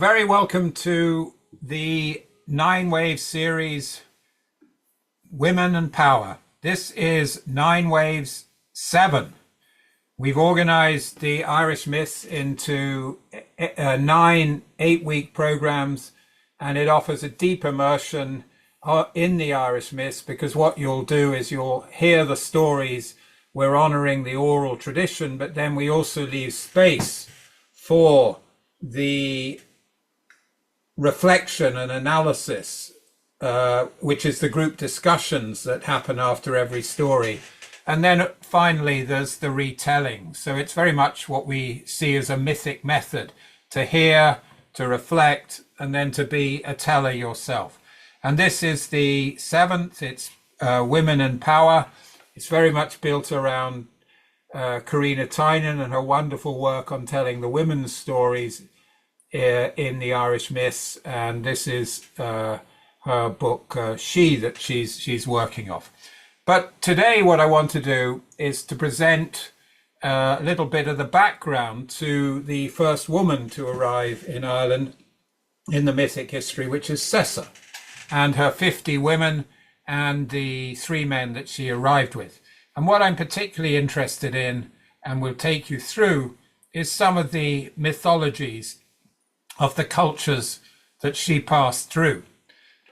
very welcome to the 9-Wave series, Women and Power. This is 9 Waves 7. We've organized the Irish myths into 9 8-week programs, and it offers a deep immersion in the Irish myths, because what you'll do is you'll hear the stories. We're honoring the oral tradition, but then we also leave space for the reflection and analysis, which is the group discussions that happen after every story. And then finally, there's the retelling. So it's very much what we see as a mythic method: to hear, to reflect, and then to be a teller yourself. And this is the 7th. It's Women and Power. It's very much built around Karina Tynan and her wonderful work on telling the women's stories in the Irish myths. And this is her book, She, that she's working off. But today what I want to do is to present a little bit of the background to the first woman to arrive in Ireland in the mythic history, which is Cesair, and her 50 women and the 3 men that she arrived with. And what I'm particularly interested in, and will take you through, is some of the mythologies of the cultures that she passed through.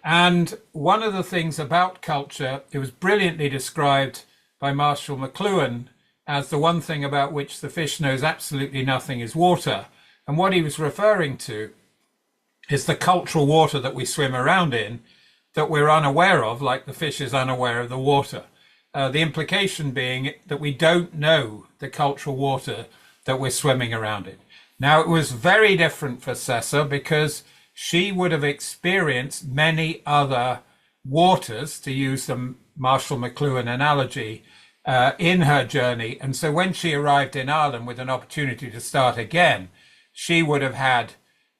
And one of the things about culture, it was brilliantly described by Marshall McLuhan as the one thing about which the fish knows absolutely nothing is water. And what he was referring to is the cultural water that we swim around in, that we're unaware of, like the fish is unaware of the water. The implication being that we don't know the cultural water that we're swimming around in. Now, it was very different for Cesair, because she would have experienced many other waters, to use the Marshall McLuhan analogy, in her journey. And so when she arrived in Ireland with an opportunity to start again, she would have had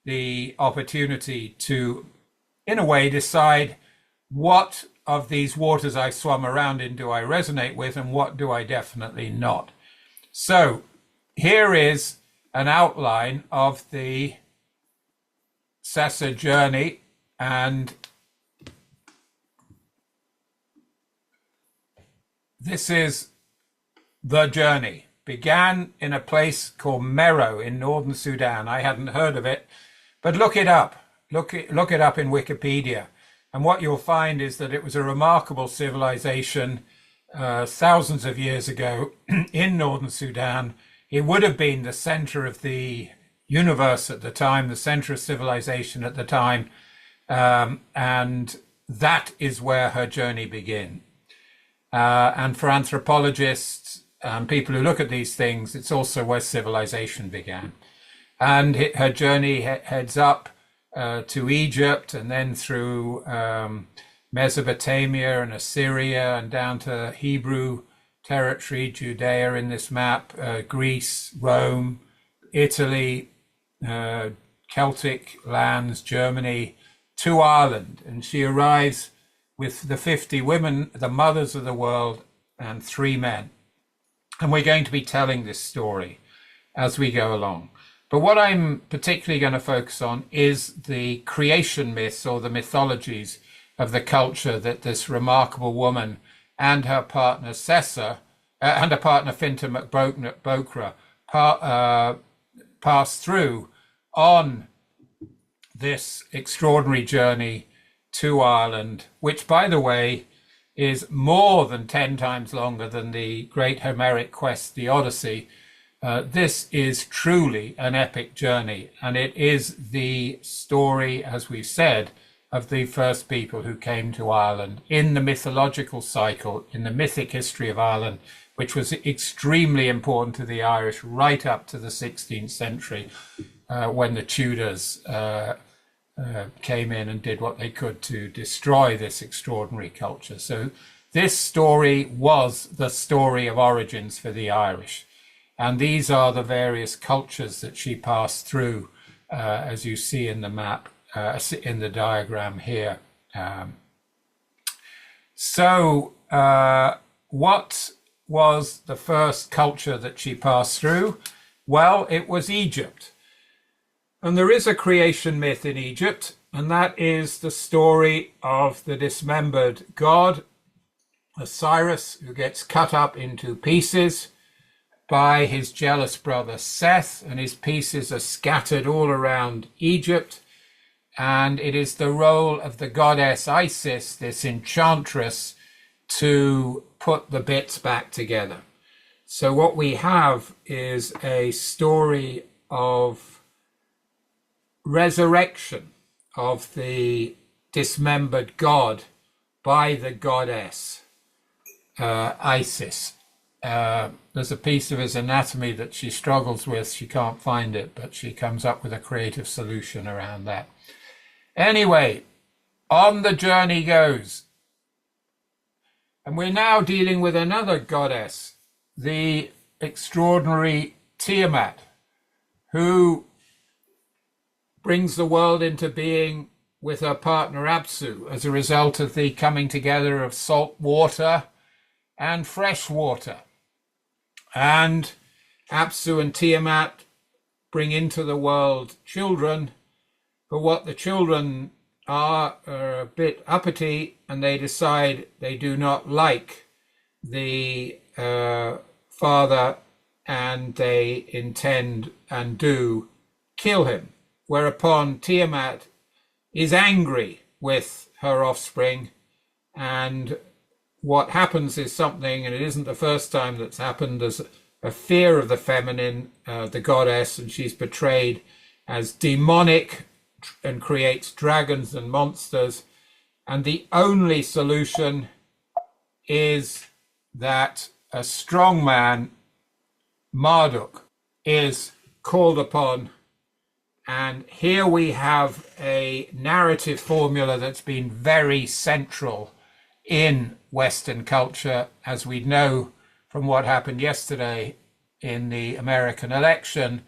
the opportunity to, in a way, decide what of these waters I swum around in do I resonate with, and what do I definitely not. So here is an outline of the Cesair Journey, and this is the journey. Began in a place called Meroe in northern Sudan. I hadn't heard of it, but look it up. Look it up in Wikipedia. And what you'll find is that it was a remarkable civilization thousands of years ago in northern Sudan. It would have been the center of the universe at the time, the center of civilization at the time. And that is where her journey began. And for anthropologists and people who look at these things, it's also where civilization began. And her journey heads up to Egypt, and then through Mesopotamia and Assyria, and down to Hebrew territory, Judea in this map, Greece, Rome, Italy, Celtic lands, Germany, to Ireland. And she arrives with the 50 women, the mothers of the world, and 3 men. And we're going to be telling this story as we go along. But what I'm particularly going to focus on is the creation myths, or the mythologies of the culture that this remarkable woman and her partner Cesair, and her partner Finta MacBocra passed through on this extraordinary journey to Ireland, which, by the way, is more than 10 times longer than the great Homeric quest, the Odyssey. This is truly an epic journey, and it is the story, as we've said, of the first people who came to Ireland in the mythological cycle, in the mythic history of Ireland, which was extremely important to the Irish right up to the 16th century, when the Tudors came in and did what they could to destroy this extraordinary culture. So this story was the story of origins for the Irish. And these are the various cultures that she passed through, as you see in the map, in the diagram here. So what was the first culture that she passed through? Well, it was Egypt. And there is a creation myth in Egypt, and that is the story of the dismembered god Osiris, who gets cut up into pieces by his jealous brother Seth, and his pieces are scattered all around Egypt. And it is the role of the goddess Isis, this enchantress, to put the bits back together. So what we have is a story of resurrection of the dismembered god by the goddess Isis. There's a piece of his anatomy that she struggles with. She can't find it, but she comes up with a creative solution around that. Anyway, on the journey goes. And we're now dealing with another goddess, the extraordinary Tiamat, who brings the world into being with her partner Apsu as a result of the coming together of salt water and fresh water. And Apsu and Tiamat bring into the world children, but what the children are a bit uppity, and they decide they do not like the father, and they intend and do kill him. Whereupon Tiamat is angry with her offspring, and what happens is something, and it isn't the first time that's happened. There's a fear of the feminine, the goddess, and she's portrayed as demonic and creates dragons and monsters. And the only solution is that a strong man, Marduk, is called upon. And here we have a narrative formula that's been very central in Western culture, as we know from what happened yesterday in the American election.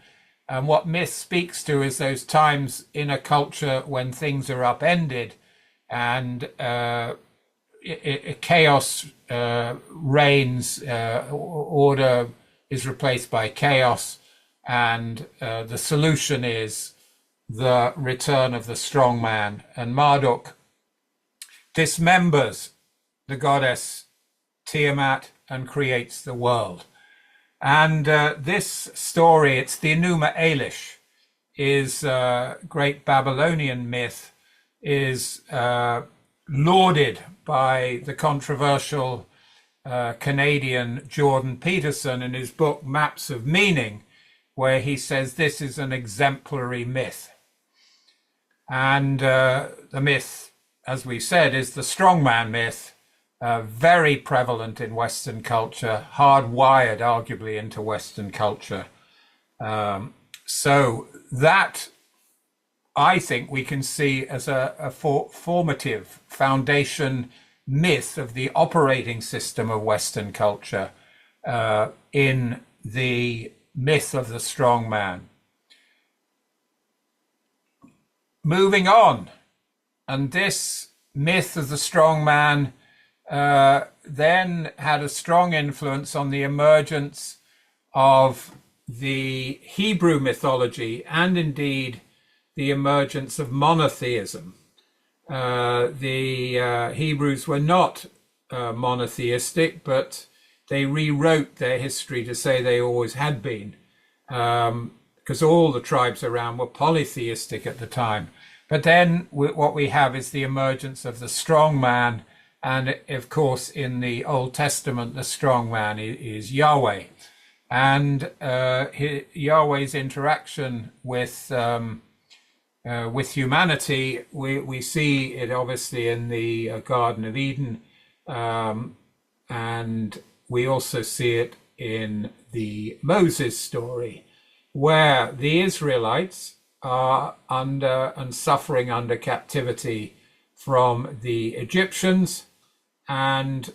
And what myth speaks to is those times in a culture when things are upended and chaos reigns, order is replaced by chaos, and the solution is the return of the strong man. And Marduk dismembers the goddess Tiamat and creates the world. And this story, it's the Enuma Elish, is a great Babylonian myth, is lauded by the controversial Canadian Jordan Peterson in his book Maps of Meaning, where he says this is an exemplary myth. And the myth, as we said, is the strongman myth, very prevalent in Western culture, hardwired arguably into Western culture. So that, I think, we can see as a formative foundation myth of the operating system of Western culture in the myth of the strong man. Moving on, and this myth of the strong man then had a strong influence on the emergence of the Hebrew mythology and indeed the emergence of monotheism. The Hebrews were not monotheistic, but they rewrote their history to say they always had been, because all the tribes around were polytheistic at the time. But then what we have is the emergence of the strong man, and of course in the Old Testament the strong man is Yahweh, and Yahweh's interaction with humanity, we see it obviously in the Garden of Eden, and we also see it in the Moses story, where the Israelites are under and suffering under captivity from the Egyptians, and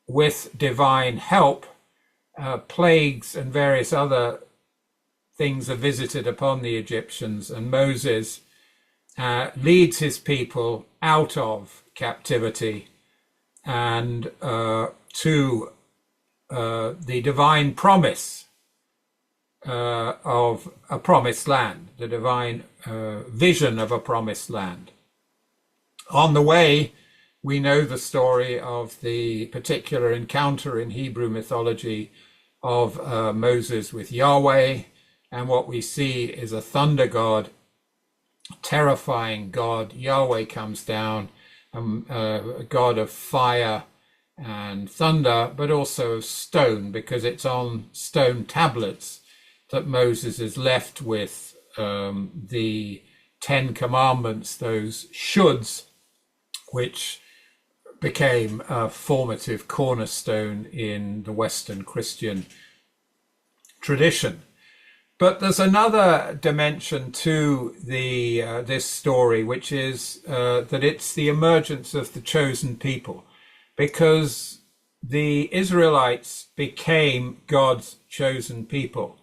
with divine help, plagues and various other things are visited upon the Egyptians, and Moses leads his people out of captivity and to the divine promise of a promised land, the divine vision of a promised land. On the way, we know the story of the particular encounter in Hebrew mythology of Moses with Yahweh, and what we see is a thunder god, terrifying God. Yahweh comes down, a god of fire and thunder, but also of stone, because it's on stone tablets that Moses is left with the 10 Commandments, those shoulds, which became a formative cornerstone in the Western Christian tradition. But there's another dimension to this story, which is that it's the emergence of the chosen people, because the Israelites became God's chosen people,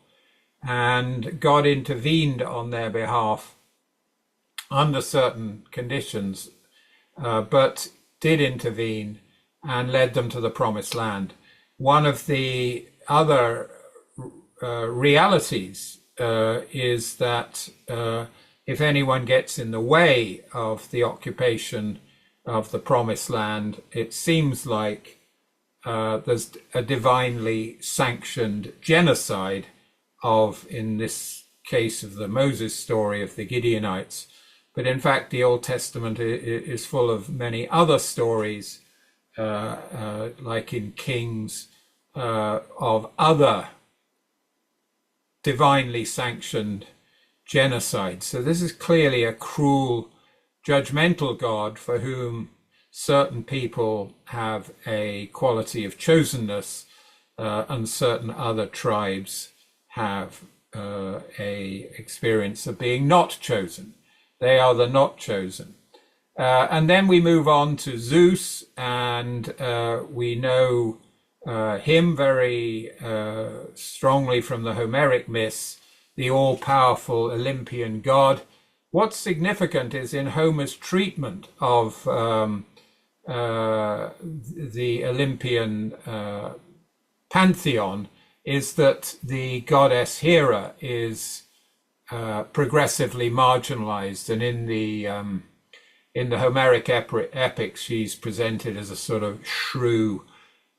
and God intervened on their behalf under certain conditions, but did intervene and led them to the promised land. One of the other realities is that if anyone gets in the way of the occupation of the promised land, it seems like there's a divinely sanctioned genocide of, in this case of the Moses story, of the Gideonites. But in fact, the Old Testament is full of many other stories, like in Kings, of other divinely sanctioned genocide. So this is clearly a cruel, judgmental God for whom certain people have a quality of chosenness, and certain other tribes have a experience of being not chosen. They are the not chosen. And then we move on to Zeus, and we know him very strongly from the Homeric myths, the all-powerful Olympian god. What's significant is in Homer's treatment of the Olympian pantheon is that the goddess Hera is progressively marginalized, and in the Homeric epics she's presented as a sort of shrew,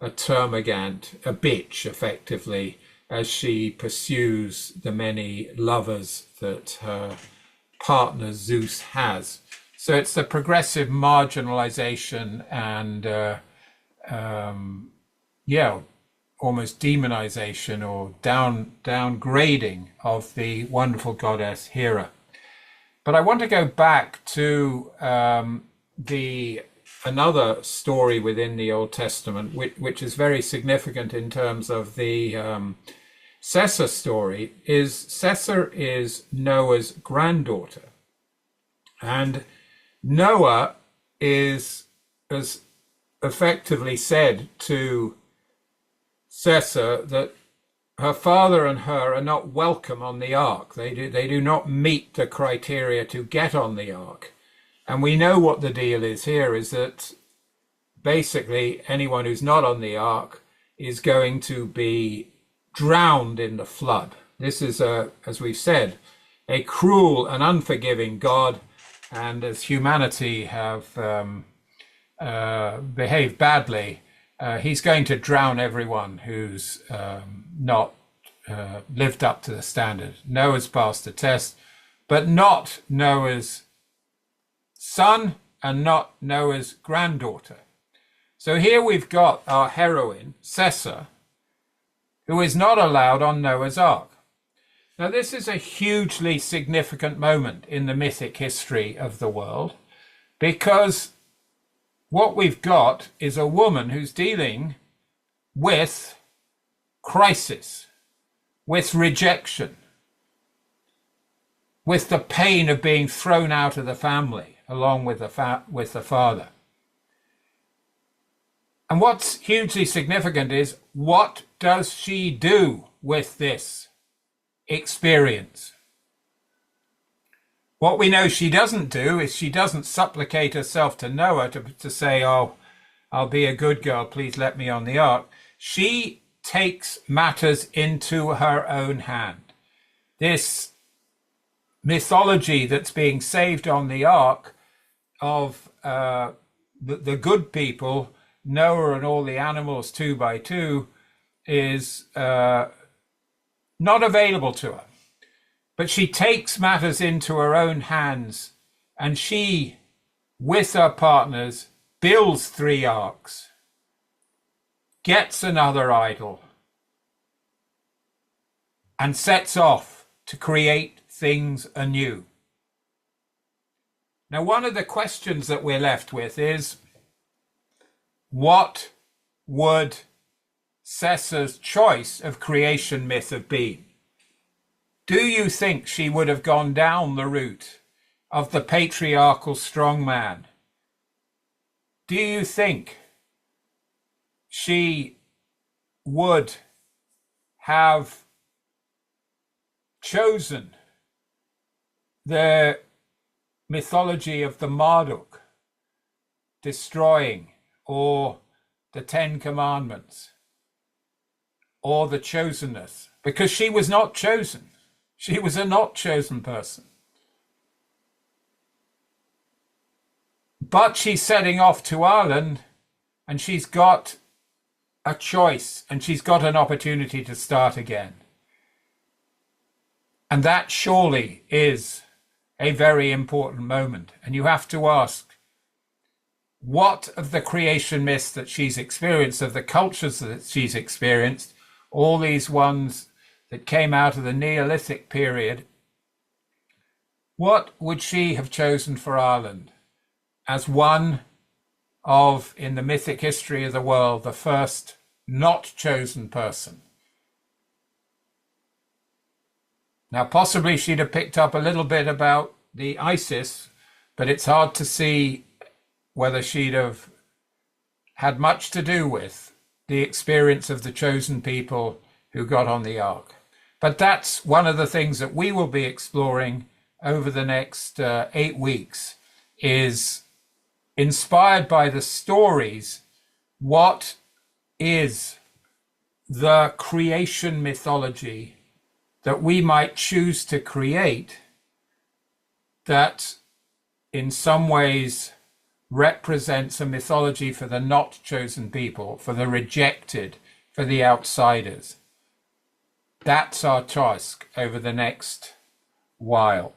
a termagant, a bitch, effectively, as she pursues the many lovers that her partner Zeus has. So it's the progressive marginalization and almost demonization or downgrading of the wonderful goddess Hera. But I want to go back to another story within the Old Testament, which is very significant in terms of the Cesair story. Cesair is Noah's granddaughter, and Noah has effectively said to Cesair that her father and her are not welcome on the ark. They do not meet the criteria to get on the ark. And we know what the deal is here, is that basically anyone who's not on the ark is going to be drowned in the flood. This is, as we've said, a cruel and unforgiving God. And as humanity have behaved badly, he's going to drown everyone who's not lived up to the standard. Noah's passed the test, but not Noah's son and not Noah's granddaughter. So here we've got our heroine, Cesair, who is not allowed on Noah's Ark. Now, this is a hugely significant moment in the mythic history of the world, because what we've got is a woman who's dealing with crisis, with rejection, with the pain of being thrown out of the family along with the father. And what's hugely significant is, what does she do with this experience? What we know she doesn't do is she doesn't supplicate herself to Noah to say, oh, I'll be a good girl, please let me on the ark. She takes matters into her own hand. this mythology that's being saved on the ark of the good people, Noah and all the animals 2 by 2, is not available to her. But she takes matters into her own hands, and she, with her partners, builds 3 arks, gets another idol, and sets off to create things anew. Now, one of the questions that we're left with is, what would Cesair's choice of creation myth have been? Do you think she would have gone down the route of the patriarchal strongman? Do you think she would have chosen the mythology of the Marduk destroying, or the 10 Commandments, or the chosenness? Because she was not chosen. She was a not chosen person. But she's setting off to Ireland, and she's got a choice, and she's got an opportunity to start again. And that surely is a very important moment. And you have to ask, what of the creation myths that she's experienced, of the cultures that she's experienced, all these ones that came out of the Neolithic period, what would she have chosen for Ireland as one of, in the mythic history of the world, the first not chosen person? Now, possibly she'd have picked up a little bit about the ISIS, but it's hard to see whether she'd have had much to do with the experience of the chosen people who got on the ark. But that's one of the things that we will be exploring over the next 8 weeks, is, inspired by the stories, what is the creation mythology that we might choose to create that in some ways represents a mythology for the not chosen people, for the rejected, for the outsiders. That's our task over the next while.